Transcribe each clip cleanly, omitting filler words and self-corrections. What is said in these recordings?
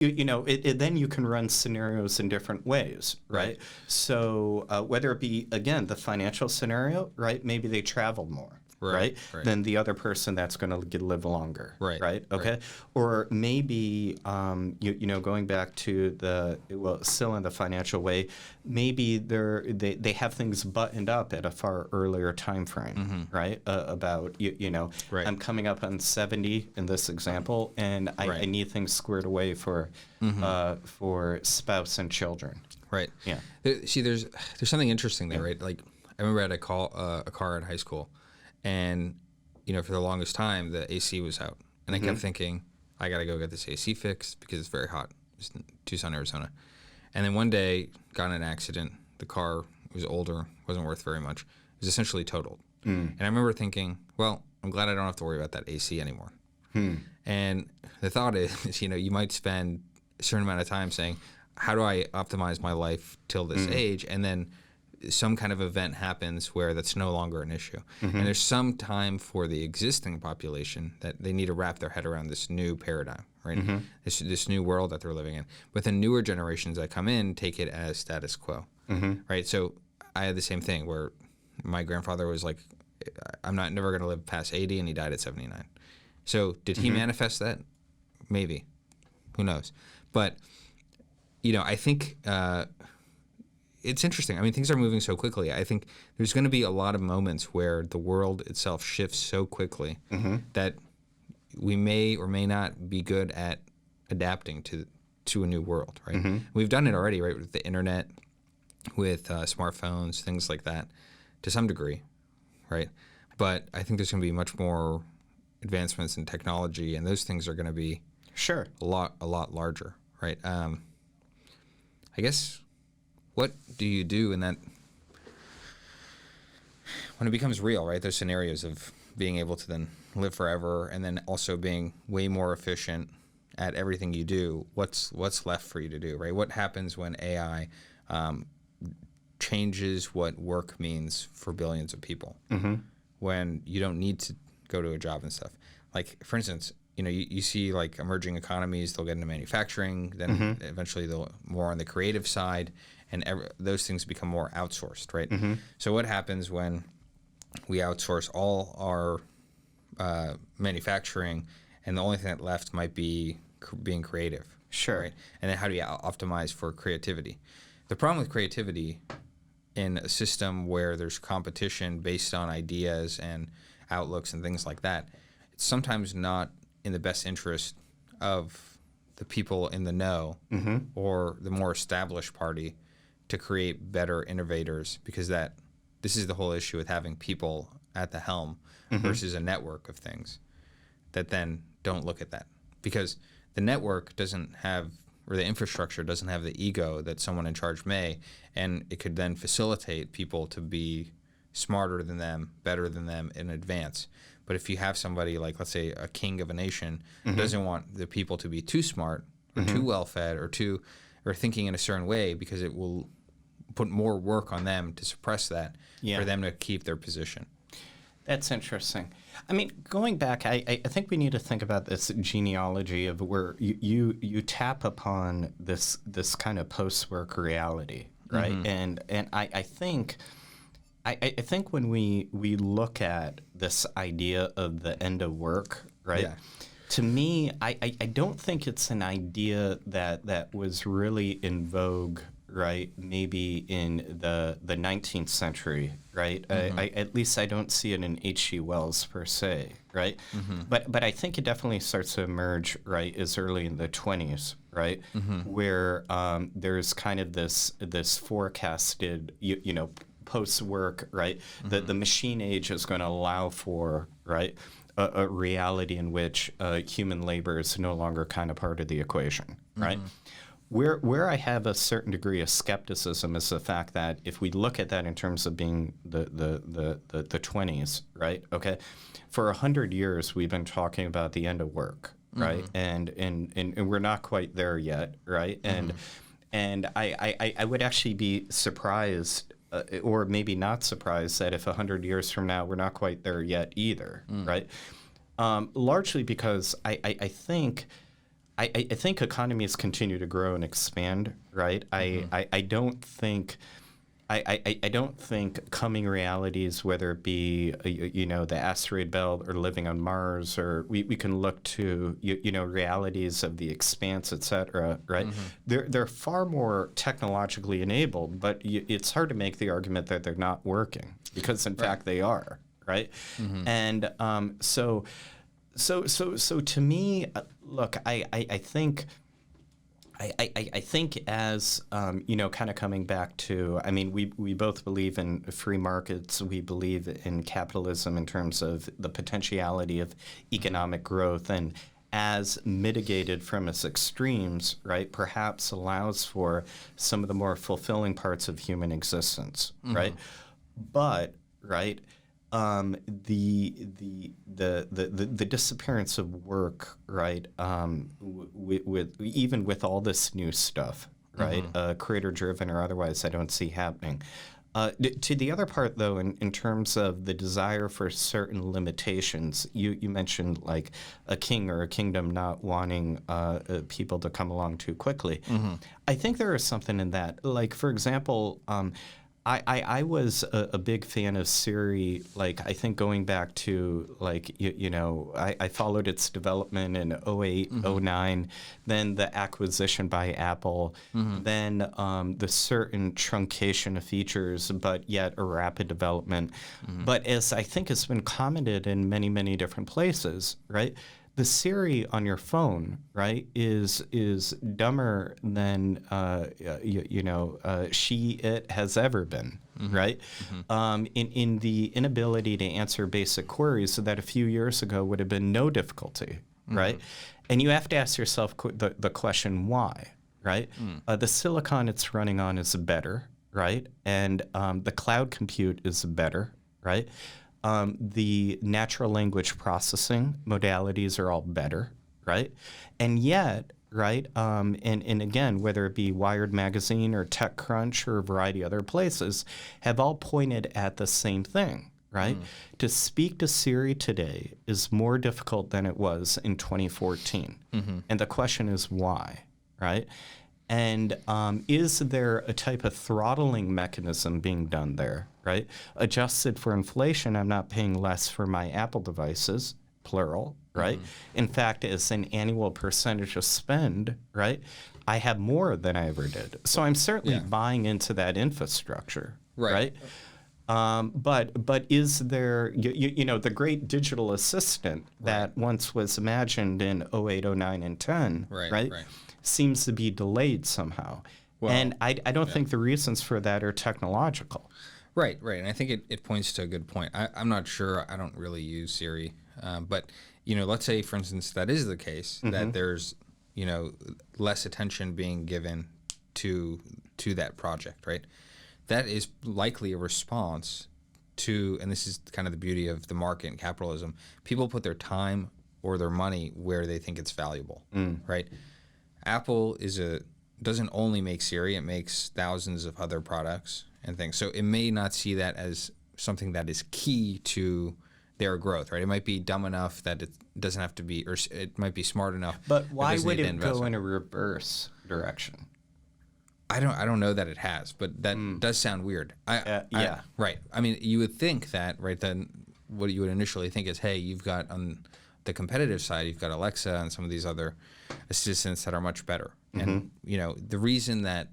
then you can run scenarios in different ways, right? So whether it be, again, the financial scenario, right? Maybe they traveled more. Right? Than the other person that's going to live longer. Right? Okay. Right. Or maybe, going back to still in the financial way, maybe they have things buttoned up at a far earlier time frame, right? About, I'm coming up on 70 in this example, and I need things squared away for spouse and children. Right. Yeah. See, there's something interesting there, right? Like, I remember I had a car in high school. And, for the longest time, the AC was out. And I kept thinking, I got to go get this AC fixed because it's very hot. It's in Tucson, Arizona. And then one day, got in an accident. The car was older, wasn't worth very much. It was essentially totaled. And I remember thinking, well, I'm glad I don't have to worry about that AC anymore. And the thought is, you might spend a certain amount of time saying, how do I optimize my life till this age? And then some kind of event happens where that's no longer an issue. And there's some time for the existing population that they need to wrap their head around this new paradigm, right? This new world that they're living in. But the newer generations that come in take it as status quo, right? So I had the same thing where my grandfather was like, I'm never going to live past 80, and he died at 79. So did he manifest that? Maybe. Who knows? But, I think it's interesting. I mean, things are moving so quickly. I think there's going to be a lot of moments where the world itself shifts so quickly that we may or may not be good at adapting to a new world, right? We've done it already, right, with the internet, with smartphones, things like that, to some degree, right? But I think there's going to be much more advancements in technology, and those things are going to be a lot larger, right? I guess. What do you do in that when it becomes real, right? Those scenarios of being able to then live forever and then also being way more efficient at everything you do. What's left for you to do, right? What happens when AI changes what work means for billions of people? When you don't need to go to a job and stuff. Like, for instance, you see like emerging economies, they'll get into manufacturing, then eventually they'll more on the creative side. And those things become more outsourced, right? So what happens when we outsource all our manufacturing, and the only thing that left might be being creative? Right? And then how do you optimize for creativity? The problem with creativity in a system where there's competition based on ideas and outlooks and things like that, it's sometimes not in the best interest of the people in the know or the more established party to create better innovators, because this is the whole issue with having people at the helm versus a network of things that then don't look at that, because the network doesn't have, or the infrastructure doesn't have the ego that someone in charge may, and it could then facilitate people to be smarter than them, better than them in advance. But if you have somebody like, let's say, a king of a nation doesn't want the people to be too smart or too well fed or thinking in a certain way, because it will put more work on them to suppress that for them to keep their position. That's interesting. I mean, going back, I think we need to think about this genealogy of where you tap upon this kind of post-work reality, right? And I think when we look at this idea of the end of work, right? Yeah. To me, I don't think it's an idea that was really in vogue, right? Maybe in the 19th century, right? At least I don't see it in H.G. Wells per se, right? But I think it definitely starts to emerge, right, as early in the 20s, right? Where there's kind of this forecasted, post-work, right? The machine age is going to allow for, right, a reality in which human labor is no longer kind of part of the equation, right? Where I have a certain degree of skepticism is the fact that if we look at that in terms of being the 20s, right? Okay, for 100 years we've been talking about the end of work, right? And we're not quite there yet, right? And I would actually be surprised, or maybe not surprised, that if 100 years from now we're not quite there yet either, right? Largely because I think I think economies continue to grow and expand, right? I don't think. I don't think coming realities, whether it be the asteroid belt or living on Mars, or we can look to realities of the expanse, et cetera, right? They're far more technologically enabled, but it's hard to make the argument that they're not working, because in fact they are, right? And so to me, look, I think. I think as, kind of coming back to, I mean, we both believe in free markets. We believe in capitalism in terms of the potentiality of economic growth, and as mitigated from its extremes, right, perhaps allows for some of the more fulfilling parts of human existence, right? But, right, the disappearance of work, right? With even with all this new stuff, right? Creator driven or otherwise, I don't see happening. To the other part, though, in terms of the desire for certain limitations, you mentioned like a king or a kingdom not wanting people to come along too quickly. I think there is something in that. Like, for example, I was a big fan of Siri, like I think going back to like, I followed its development in 08, 09, then the acquisition by Apple, then the certain truncation of features, but yet a rapid development. But as I think has been commented in many, many different places, right? The Siri on your phone, right, is dumber than it has ever been, right? In the inability to answer basic queries, so that a few years ago would have been no difficulty, right? And you have to ask yourself the question why, right? The silicon it's running on is better, right? And the cloud compute is better, right? The natural language processing modalities are all better, right? And yet, right, and again, whether it be Wired Magazine or TechCrunch or a variety of other places, have all pointed at the same thing, right? To speak to Siri today is more difficult than it was in 2014. And the question is why, right? And is there a type of throttling mechanism being done there, right? Adjusted for inflation, I'm not paying less for my Apple devices, plural, right? In fact, as an annual percentage of spend, right, I have more than I ever did. So I'm certainly buying into that infrastructure, right? But is there, the great digital assistant that once was imagined in 08, 09, and 10, right? Seems to be delayed somehow. Well, and I don't think the reasons for that are technological. Right. And I think it points to a good point. I'm not sure. I don't really use Siri. But, let's say, for instance, that is the case, that there's, less attention being given to that project, right? That is likely a response to, and this is kind of the beauty of the market and capitalism, people put their time or their money where they think it's valuable, right? Apple doesn't only make Siri, it makes thousands of other products and things. So it may not see that as something that is key to their growth, right? It might be dumb enough that it doesn't have to be, or it might be smart enough. But why would it go in a reverse direction? I don't know that it has, but that does sound weird. Right. I mean, you would think that, right, then what you would initially think is, hey, you've got on the competitive side, you've got Alexa and some of these other assistants that are much better. And, the reason that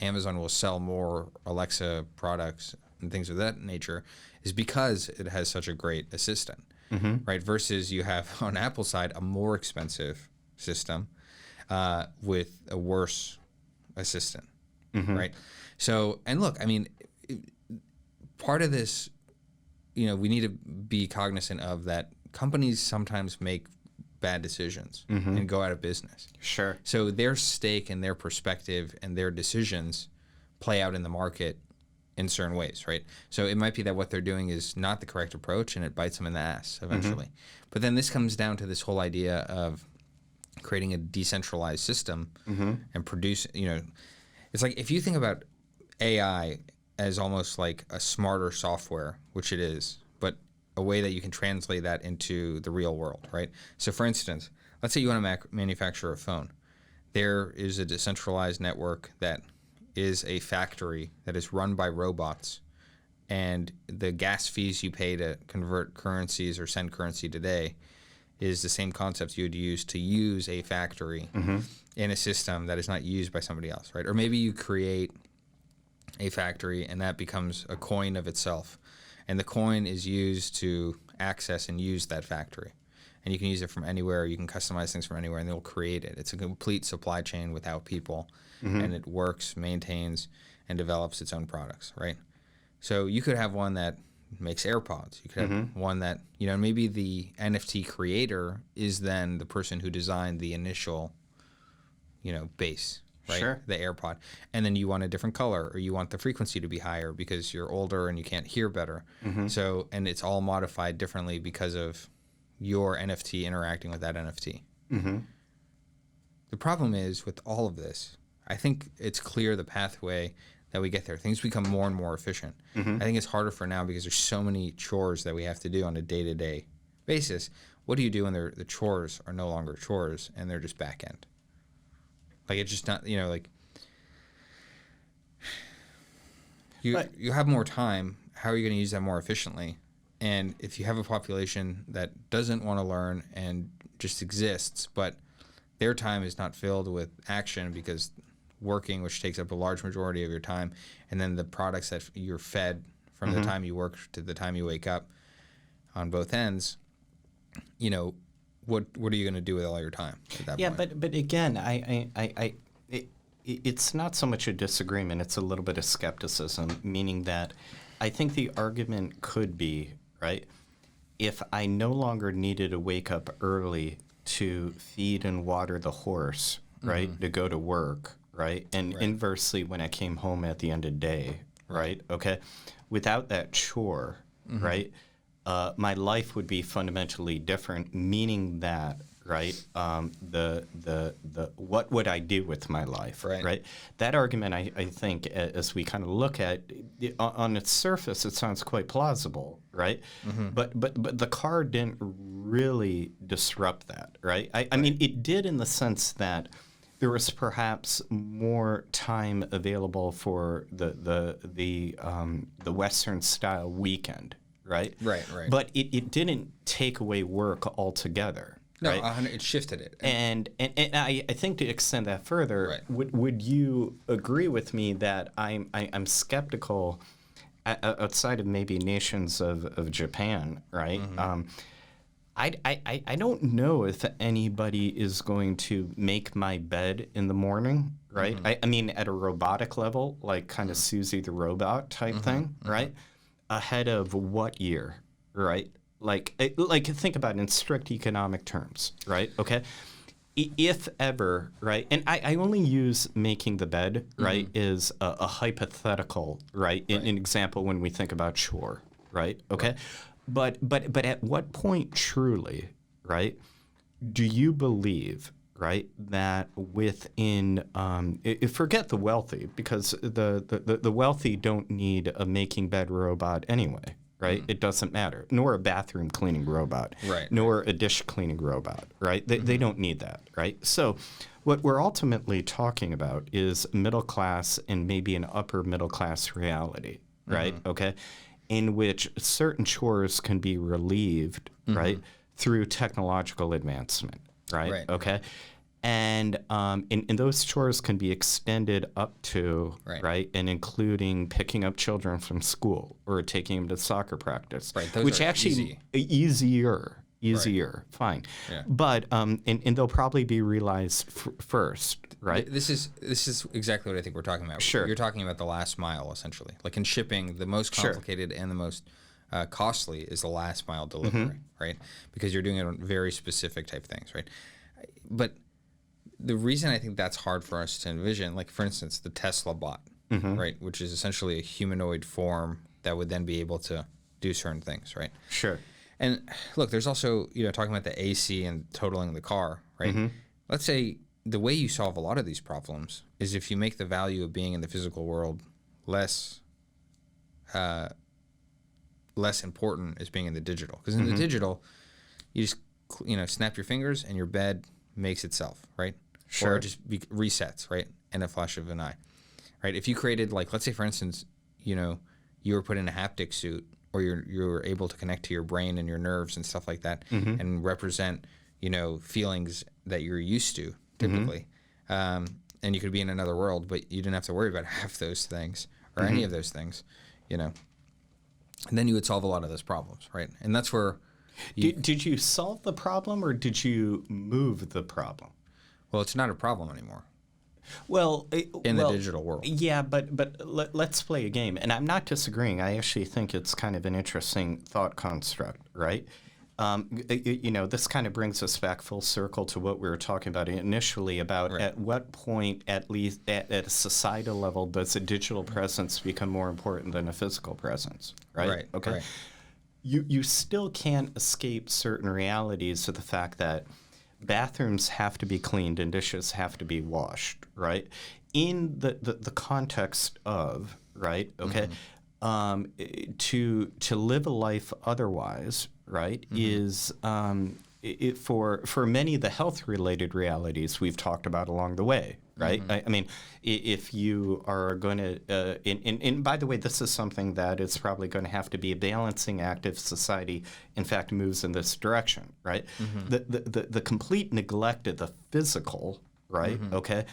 Amazon will sell more Alexa products and things of that nature is because it has such a great assistant, right? Versus you have on Apple's side a more expensive system with a worse assistant, right? So, and look, I mean, part of this, we need to be cognizant of that companies sometimes make bad decisions and go out of business. Sure. So their stake and their perspective and their decisions play out in the market in certain ways, right? So it might be that what they're doing is not the correct approach and it bites them in the ass eventually. But then this comes down to this whole idea of creating a decentralized system and produce, it's like if you think about AI as almost like a smarter software, which it is, but a way that you can translate that into the real world, right? So for instance, let's say you want to manufacture a phone. There is a decentralized network that is a factory that is run by robots, and the gas fees you pay to convert currencies or send currency today is the same concept you would use to use a factory in a system that is not used by somebody else, right? Or maybe you create a factory and that becomes a coin of itself, and the coin is used to access and use that factory, and you can use it from anywhere. You can customize things from anywhere, and they'll create it. It's a complete supply chain without people, and it works, maintains, and develops its own products, right? So you could have one that makes AirPods. You could have one that, maybe the NFT creator is then the person who designed the initial, base, right? Sure. The AirPod. And then you want a different color, or you want the frequency to be higher because you're older and you can't hear better. So, and it's all modified differently because of your NFT interacting with that NFT. The problem is with all of this, I think it's clear the pathway that we get there. Things become more and more efficient. I think it's harder for now because there's so many chores that we have to do on a day-to-day basis. What do you do when the chores are no longer chores and they're just back end? Like, it's just not, like, you have more time. How are you going to use that more efficiently? And if you have a population that doesn't want to learn and just exists, but their time is not filled with action because working, which takes up a large majority of your time, and then the products that you're fed from the time you work to the time you wake up on both ends, what are you going to do with all your time at that point? but again, it's not so much a disagreement, it's a little bit of skepticism, meaning that I think the argument could be, right, if I no longer needed to wake up early to feed and water the horse, right, to go to work, right, and inversely when I came home at the end of the day, right, okay, without that chore, right, my life would be fundamentally different, meaning that, right, what would I do with my life, right? That argument, I think, as we kind of look at on its surface, it sounds quite plausible, right? But the car didn't really disrupt that, right? I mean, it did in the sense that there was perhaps more time available for the Western style weekend, right? Right. But it didn't take away work altogether. No, right? it shifted it. And I think to extend that further, would you agree with me that I'm skeptical outside of maybe nations of Japan, right? I don't know if anybody is going to make my bed in the morning, right? I mean, at a robotic level, like kind of Susie the Robot type thing, right? Ahead of what year, right? Like think about it in strict economic terms, right? Okay, if ever, right? And I only use making the bed, right, is a hypothetical, right? An example when we think about chore, right? Okay, but at what point truly, right? Do you believe, right, that within forget the wealthy, because the wealthy don't need a making bed robot anyway. Right? It doesn't matter. Nor a bathroom cleaning robot. Nor a dish cleaning robot. Right? They don't need that. Right? So what we're ultimately talking about is middle class and maybe an upper middle class reality. Right? Okay? In which certain chores can be relieved, right, through technological advancement. Right? Okay? And those chores can be extended up to, right, and including picking up children from school or taking them to soccer practice, those which are actually easier, fine. Yeah. But and they'll probably be realized first, right? This is exactly what I think we're talking about. Sure. You're talking about the last mile, essentially. Like in shipping, the most complicated and the most costly is the last mile delivery, right? Because you're doing it on very specific type things, right? But the reason I think that's hard for us to envision, like for instance, the Tesla bot, right, which is essentially a humanoid form that would then be able to do certain things, right? Sure. And look, there's also, talking about the AC and totaling the car, right? Let's say the way you solve a lot of these problems is if you make the value of being in the physical world less important as being in the digital. Because in the digital, you just snap your fingers and your bed makes itself, right? Sure. Or it just resets, right? In a flash of an eye, right? If you created, like, let's say, for instance, you were put in a haptic suit, or you're able to connect to your brain and your nerves and stuff like that, and represent, feelings that you're used to typically, and you could be in another world, but you didn't have to worry about half those things or any of those things, and then you would solve a lot of those problems, right? And that's where Did you solve the problem, or did you move the problem? well, it's not a problem anymore Well, in the digital world. Yeah, but let's play a game, and I'm not disagreeing. I actually think it's kind of an interesting thought construct, right? This kind of brings us back full circle to what we were talking about initially about at what point, at least at a societal level, does a digital presence become more important than a physical presence, right? Right. Okay. Right. You still can't escape certain realities of the fact that bathrooms have to be cleaned and dishes have to be washed, right? In the context of, right, okay, to live a life otherwise, right, is for many of the health-related realities we've talked about along the way, right? I mean, if you are going to, and by the way, this is something that is probably going to have to be a balancing act if society, in fact, moves in this direction, right? The complete neglect of the physical, right? Okay.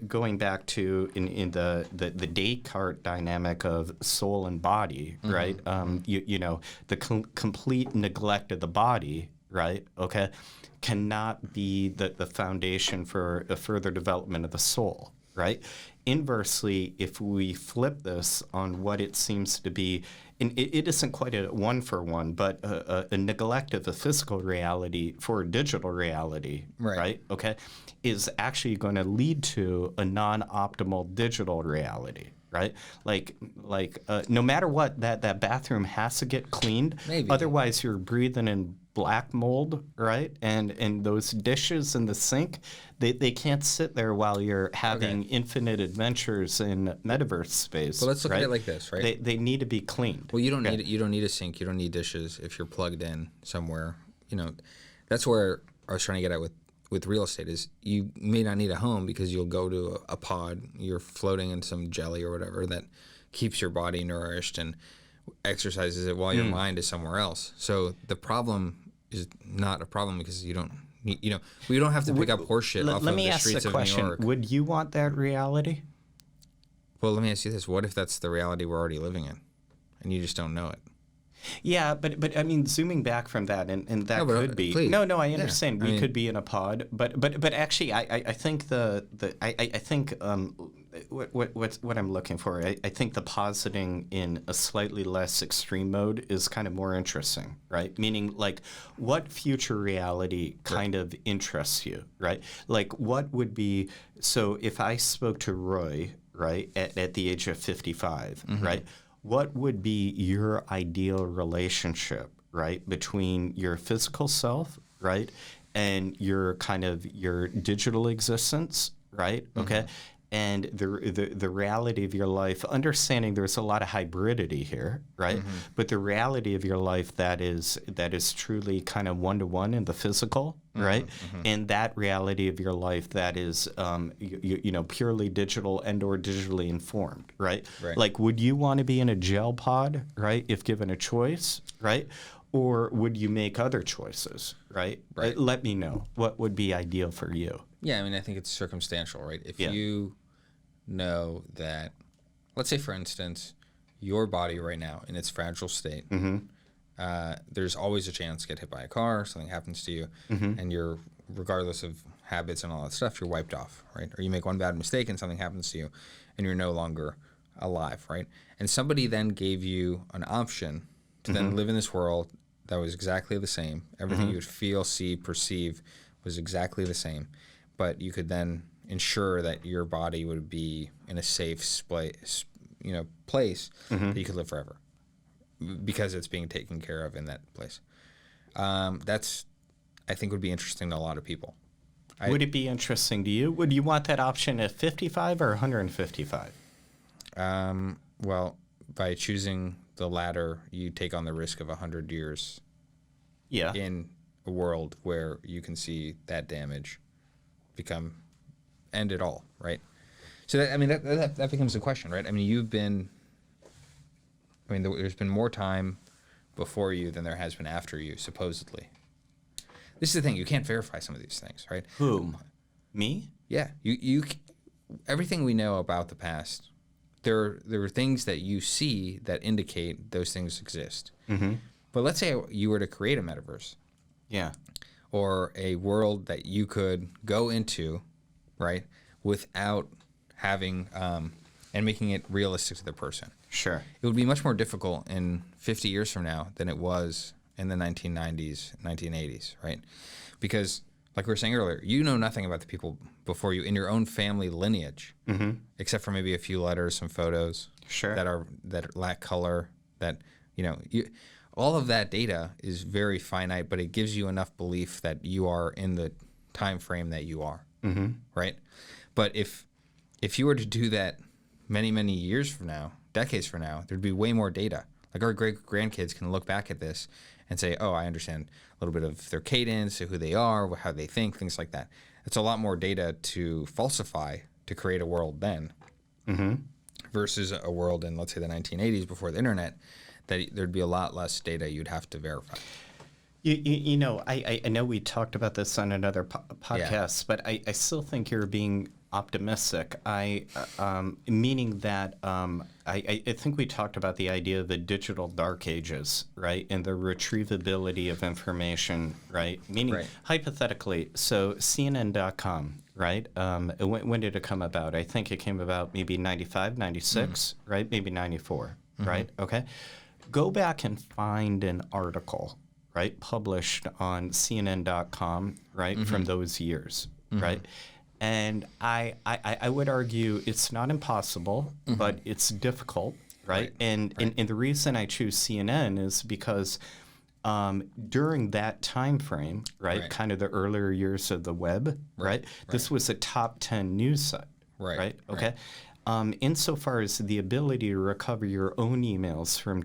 Going back to in the Descartes dynamic of soul and body, right? The complete neglect of the body, right? Okay, cannot be the foundation for a further development of the soul, right? Inversely, if we flip this on what it seems to be, and it isn't quite a one-for-one, but a neglect of the physical reality for a digital reality, right? Okay, is actually going to lead to a non-optimal digital reality, right? Like no matter what, that bathroom has to get cleaned. Maybe. Otherwise, you're breathing in black mold, right? And those dishes in the sink, they can't sit there while you're having infinite adventures in metaverse space. Well, let's look at it like this, right? They need to be cleaned. Well, you don't need you don't need a sink. You don't need dishes if you're plugged in somewhere. That's where I was trying to get at with real estate is you may not need a home because you'll go to a pod. You're floating in some jelly or whatever that keeps your body nourished and exercises it while your mind is somewhere else. So the problem is not a problem because you don't need, we don't have to pick up horseshit off of the streets of New York. Would you want that reality? Well, let me ask you this. What if that's the reality we're already living in and you just don't know it? Yeah, but I mean, zooming back from that, and that could be. Please. No, I understand. We could be in a pod, but actually, I think I think what I'm looking for. I think the positing in a slightly less extreme mode is kind of more interesting, right? Meaning, like, what future reality kind of interests you, right? Like, what would be so if I spoke to Roy, right, at the age of 55, right? What would be your ideal relationship, right, between your physical self, right, and your kind of your digital existence, right? Okay, and the reality of your life. Understanding there's a lot of hybridity here, right? But the reality of your life that is truly kind of one-to-one in the physical, right? And that reality of your life that is purely digital and or digitally informed, right? Like, would you want to be in a gel pod, right, if given a choice, right? Or would you make other choices, right? Let me know what would be ideal for you. Yeah, I mean, I think it's circumstantial, right? If you know that, let's say, for instance, your body right now in its fragile state, there's always a chance to get hit by a car, something happens to you, and you're, regardless of habits and all that stuff, you're wiped off, right? Or you make one bad mistake and something happens to you, and you're no longer alive, right? And somebody then gave you an option to then live in this world that was exactly the same. Everything you would feel, see, perceive was exactly the same, but you could then ensure that your body would be in a safe place, that you could live forever because it's being taken care of in that place. That's, I think, would be interesting to a lot of people. Would it be interesting to you? Would you want that option at 55 or 155? Well, by choosing the latter, you take on the risk of 100 years in a world where you can see that damage end it all, right? So that becomes the question, right? I mean, there's been more time before you than there has been after you, supposedly. This is the thing, you can't verify some of these things, right? Whom? Me? Yeah, you everything we know about the past, there are things that you see that indicate those things exist. Mm-hmm. But let's say you were to create a metaverse. Yeah. Or a world that you could go into, right, without having and making it realistic to the person. Sure. It would be much more difficult in 50 years from now than it was in the 1990s, 1980s, right? Because, like we were saying earlier, you know nothing about the people before you in your own family lineage, except for maybe a few letters, some photos, Sure, that lack color. That all of that data is very finite, but it gives you enough belief that you are in the time frame that you are, right? But if you were to do that many, many years from now, decades from now, there'd be way more data. Like our great grandkids can look back at this and say, oh, I understand a little bit of their cadence, who they are, how they think, things like that. It's a lot more data to falsify to create a world then versus a world in, let's say, the 1980s before the internet, that there'd be a lot less data you'd have to verify. I know we talked about this on another podcast, but I still think you're being optimistic. Meaning that I think we talked about the idea of the digital dark ages, right, and the retrievability of information, right? Meaning, hypothetically, so CNN.com, right? When did it come about? I think it came about maybe 95, 96, right? Maybe 94, right? Okay. Go back and find an article, right, published on CNN.com, right, from those years, right? And I would argue it's not impossible, but it's difficult, right? And the reason I choose CNN is because during that time frame, right, kind of the earlier years of the web, right, this was a top 10 news site, right? Okay. Insofar as the ability to recover your own emails from,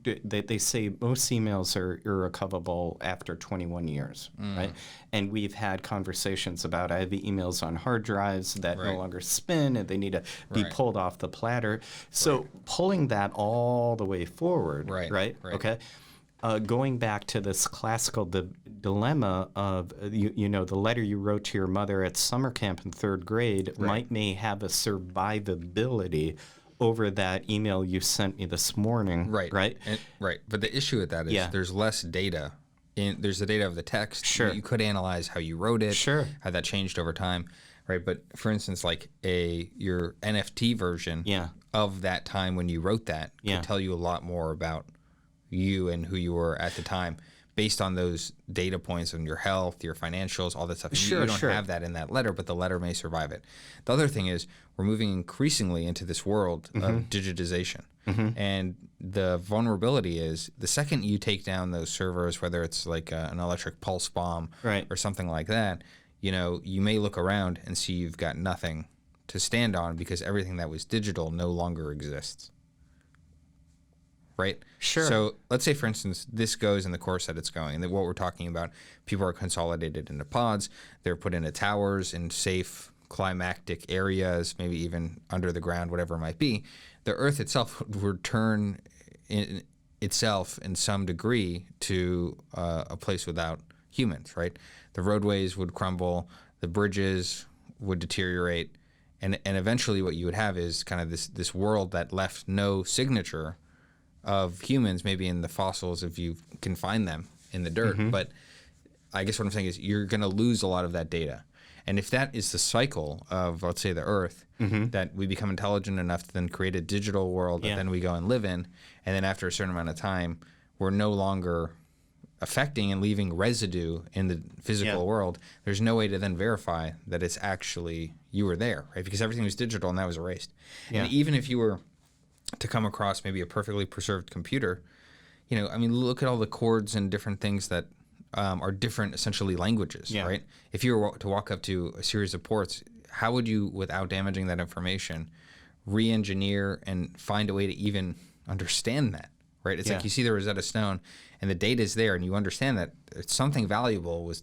they say most emails are irrecoverable after 21 years, right? And we've had conversations about I have the emails on hard drives that no longer spin and they need to be pulled off the platter. So pulling that all the way forward, right? Okay. Going back to this classical dilemma of, the letter you wrote to your mother at summer camp in third grade may have a survivability over that email you sent me this morning. Right. But the issue with that is there's less data. There's the data of the text. Sure. You could analyze how you wrote it. Sure. How that changed over time. Right. But for instance, like your NFT version of that time when you wrote that could tell you a lot more about you and who you were at the time based on those data points on your health, your financials, all that stuff. You don't have that in that letter, but the letter may survive it. The other thing is we're moving increasingly into this world of digitization. And the vulnerability is the second you take down those servers, whether it's like an electric pulse bomb or something like that, you may look around and see you've got nothing to stand on because everything that was digital no longer exists. Right? Sure. So let's say, for instance, this goes in the course that it's going. That what we're talking about, people are consolidated into pods. They're put into towers in safe climactic areas, maybe even under the ground, whatever it might be. The Earth itself would return itself in some degree to a place without humans, right? The roadways would crumble. The bridges would deteriorate. And eventually what you would have is kind of this world that left no signature of humans, maybe in the fossils if you can find them in the dirt. But I guess what I'm saying is you're going to lose a lot of that data. And if that is the cycle of, let's say, the Earth, that we become intelligent enough to then create a digital world that then we go and live in, and then after a certain amount of time, we're no longer affecting and leaving residue in the physical world, there's no way to then verify that it's actually you were there, right? Because everything was digital and that was erased. And even if you were to come across maybe a perfectly preserved computer, look at all the chords and different things that are different, essentially, languages, right? If you were to walk up to a series of ports, how would you, without damaging that information, re-engineer and find a way to even understand that, right? It's Yeah. like you see the Rosetta Stone, and the data is there, and you understand that something valuable was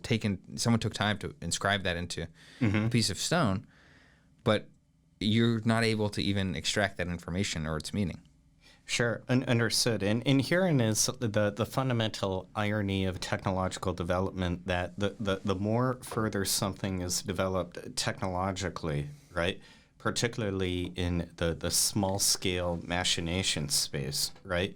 taken. Someone took time to inscribe that into a piece of stone, but you're not able to even extract that information or its meaning. Sure, understood. And herein is the fundamental irony of technological development, that the more further something is developed technologically, right, particularly in the small scale machination space, right,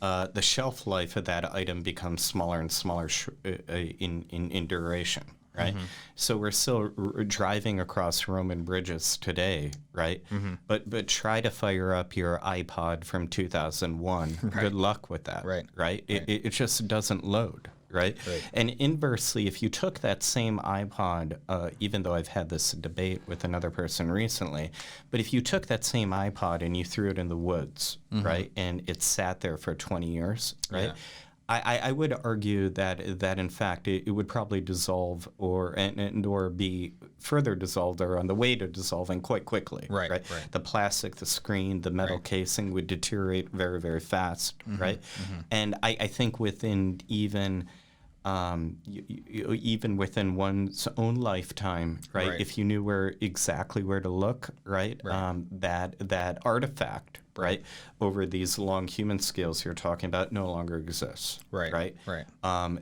the shelf life of that item becomes smaller and smaller in duration. Right, so we're still driving across Roman bridges today, right? But try to fire up your iPod from 2001. Right. Good luck with that. Right. It just doesn't load. Right? And inversely, if you took that same iPod, even though I've had this debate with another person recently, but if you took that same iPod and you threw it in the woods, right, and it sat there for 20 years, right? Yeah. I would argue that in fact it would probably dissolve or be further dissolved or on the way to dissolving quite quickly. Right. The plastic, the screen, the metal casing would deteriorate very, very fast. Right. And I think within even within one's own lifetime, right? If you knew exactly where to look, right? That artifact, right, over these long human scales you're talking about no longer exists. Right.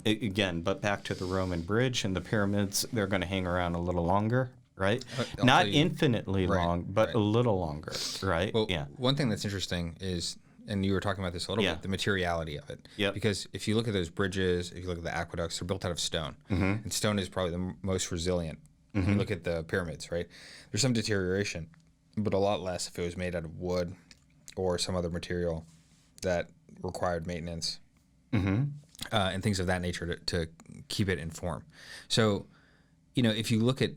Again, but back to the Roman bridge and the pyramids, they're going to hang around a little longer. Right? Not infinitely long, but a little longer. Right? Well, one thing that's interesting is, and you were talking about this a little bit, the materiality of it. Because if you look at those bridges, if you look at the aqueducts, they're built out of stone. And stone is probably the most resilient. If you look at the pyramids, right? There's some deterioration, but a lot less if it was made out of wood or some other material that required maintenance and things of that nature to keep it in form. So, if you look at,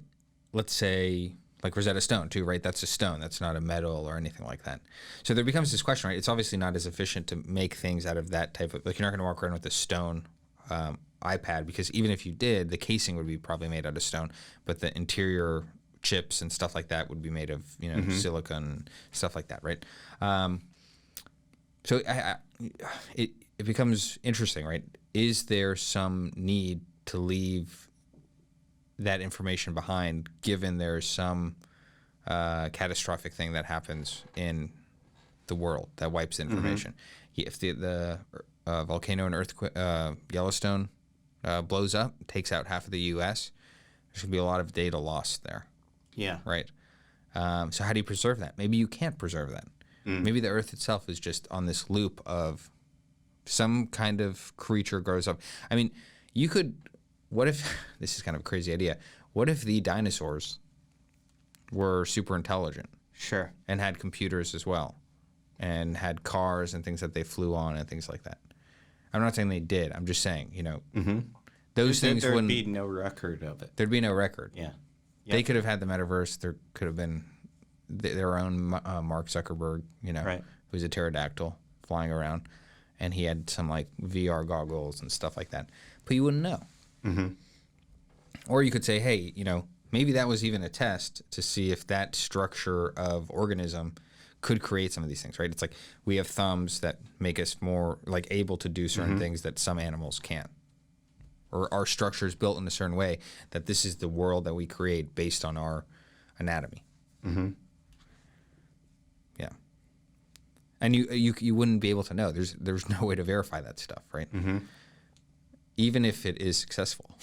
let's say, like Rosetta Stone too, right? That's a stone. That's not a metal or anything like that. So there becomes this question, right? It's obviously not as efficient to make things out of that type of, like you're not going to walk around with a stone iPad, because even if you did, the casing would be probably made out of stone, but the interior chips and stuff like that would be made of, silicon, stuff like that, right? So it becomes interesting, right? Is there some need to leave that information behind, given there's some catastrophic thing that happens in the world that wipes the information? If the volcano and earthquake, Yellowstone blows up, takes out half of the U.S., there's going to be a lot of data lost there. Yeah. Right? So how do you preserve that? Maybe you can't preserve that. Maybe the Earth itself is just on this loop of some kind of creature grows up. I mean, you could... What if, this is kind of a crazy idea, what if the dinosaurs were super intelligent? Sure. And had computers as well, and had cars and things that they flew on and things like that. I'm not saying they did. I'm just saying, those things wouldn't... There'd be no record of it. There'd be no record. Yeah. They could have had the metaverse. There could have been their own Mark Zuckerberg, who's a pterodactyl flying around, and he had some like VR goggles and stuff like that. But you wouldn't know. Or you could say, hey, maybe that was even a test to see if that structure of organism could create some of these things, right? It's like we have thumbs that make us more like able to do certain things that some animals can't. Or our structure is built in a certain way that this is the world that we create based on our anatomy. Yeah. And you wouldn't be able to know. There's no way to verify that stuff, right? Even if it is successful.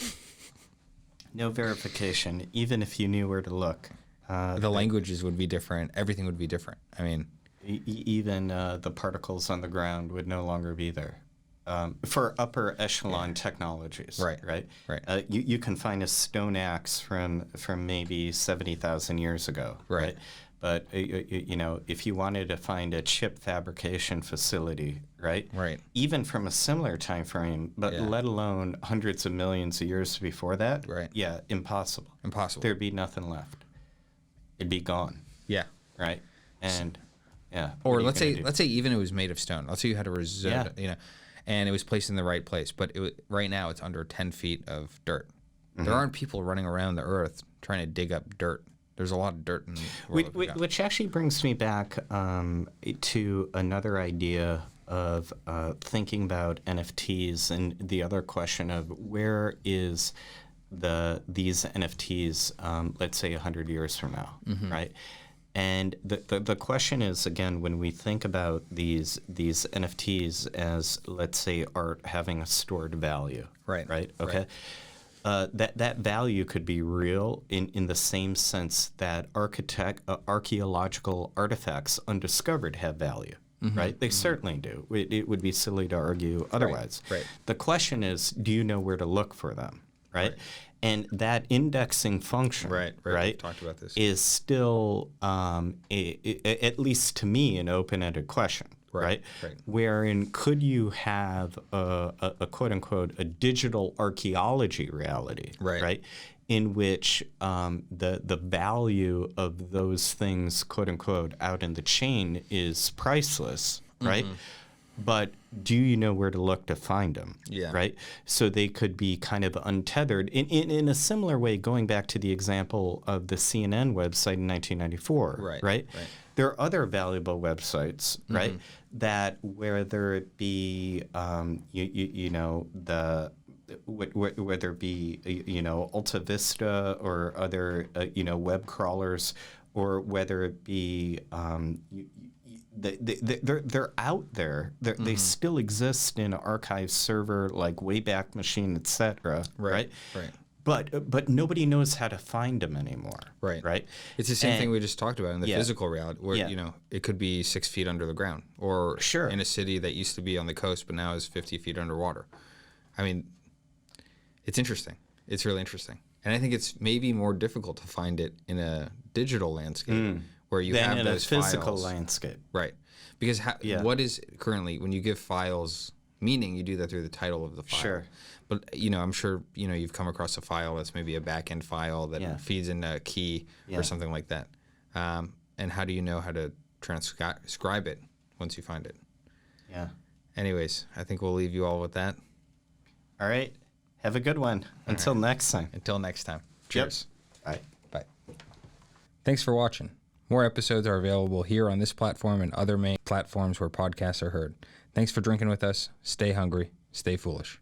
No verification, even if you knew where to look. The languages would be different. Everything would be different. I mean, even the particles on the ground would no longer be there. For upper echelon technologies, right. You can find a stone axe from maybe 70,000 years ago, right? But if you wanted to find a chip fabrication facility, right? Even from a similar time frame, but let alone hundreds of millions of years before that, yeah, impossible. There'd be nothing left. It'd be gone. Yeah. Right. And or let's say even it was made of stone. Let's say you had a Rosetta, and it was placed in the right place, but right now it's under 10 feet of dirt. There aren't people running around the earth trying to dig up dirt. There's a lot of dirt in the world. Which actually brings me back to another idea of thinking about NFTs and the other question of where is these NFTs, let's say 100 years from now, right? And the question is, again, when we think about these NFTs as, let's say, art having a stored value, right? Okay. That value could be real in the same sense that archaeological artifacts undiscovered have value, right? They certainly do. It would be silly to argue otherwise. Right. The question is, do you know where to look for them, right? And that indexing function, Right. We've talked about this. is still, at least to me, an open-ended question. Right. Wherein could you have a quote unquote a digital archaeology reality, right? In which the value of those things, quote unquote, out in the chain is priceless, right? But do you know where to look to find them? Yeah. Right. So they could be kind of untethered in a similar way, going back to the example of the CNN website in 1994. Right. There are other valuable websites, right, that whether it be, whether it be, Alta Vista or other, web crawlers, or whether it be, they're out there. They still exist in an archive server like Wayback Machine, et cetera, right? But nobody knows how to find them anymore. Right. It's the same thing we just talked about in the physical reality, where it could be 6 feet under the ground, or in a city that used to be on the coast but now is 50 feet underwater. I mean, it's interesting. It's really interesting, and I think it's maybe more difficult to find it in a digital landscape where you have those in a physical files. landscape, right? Because what is currently when you give files meaning, you do that through the title of the file. Sure. But, I'm sure, you've come across a file that's maybe a back-end file that feeds in a key or something like that. And how do you know how to transcribe it once you find it? Yeah. Anyways, I think we'll leave you all with that. All right. Have a good one. Until next time. Until next time. Cheers. Bye. Bye. Thanks for watching. More episodes are available here on this platform and other main platforms where podcasts are heard. Thanks for drinking with us. Stay hungry. Stay foolish.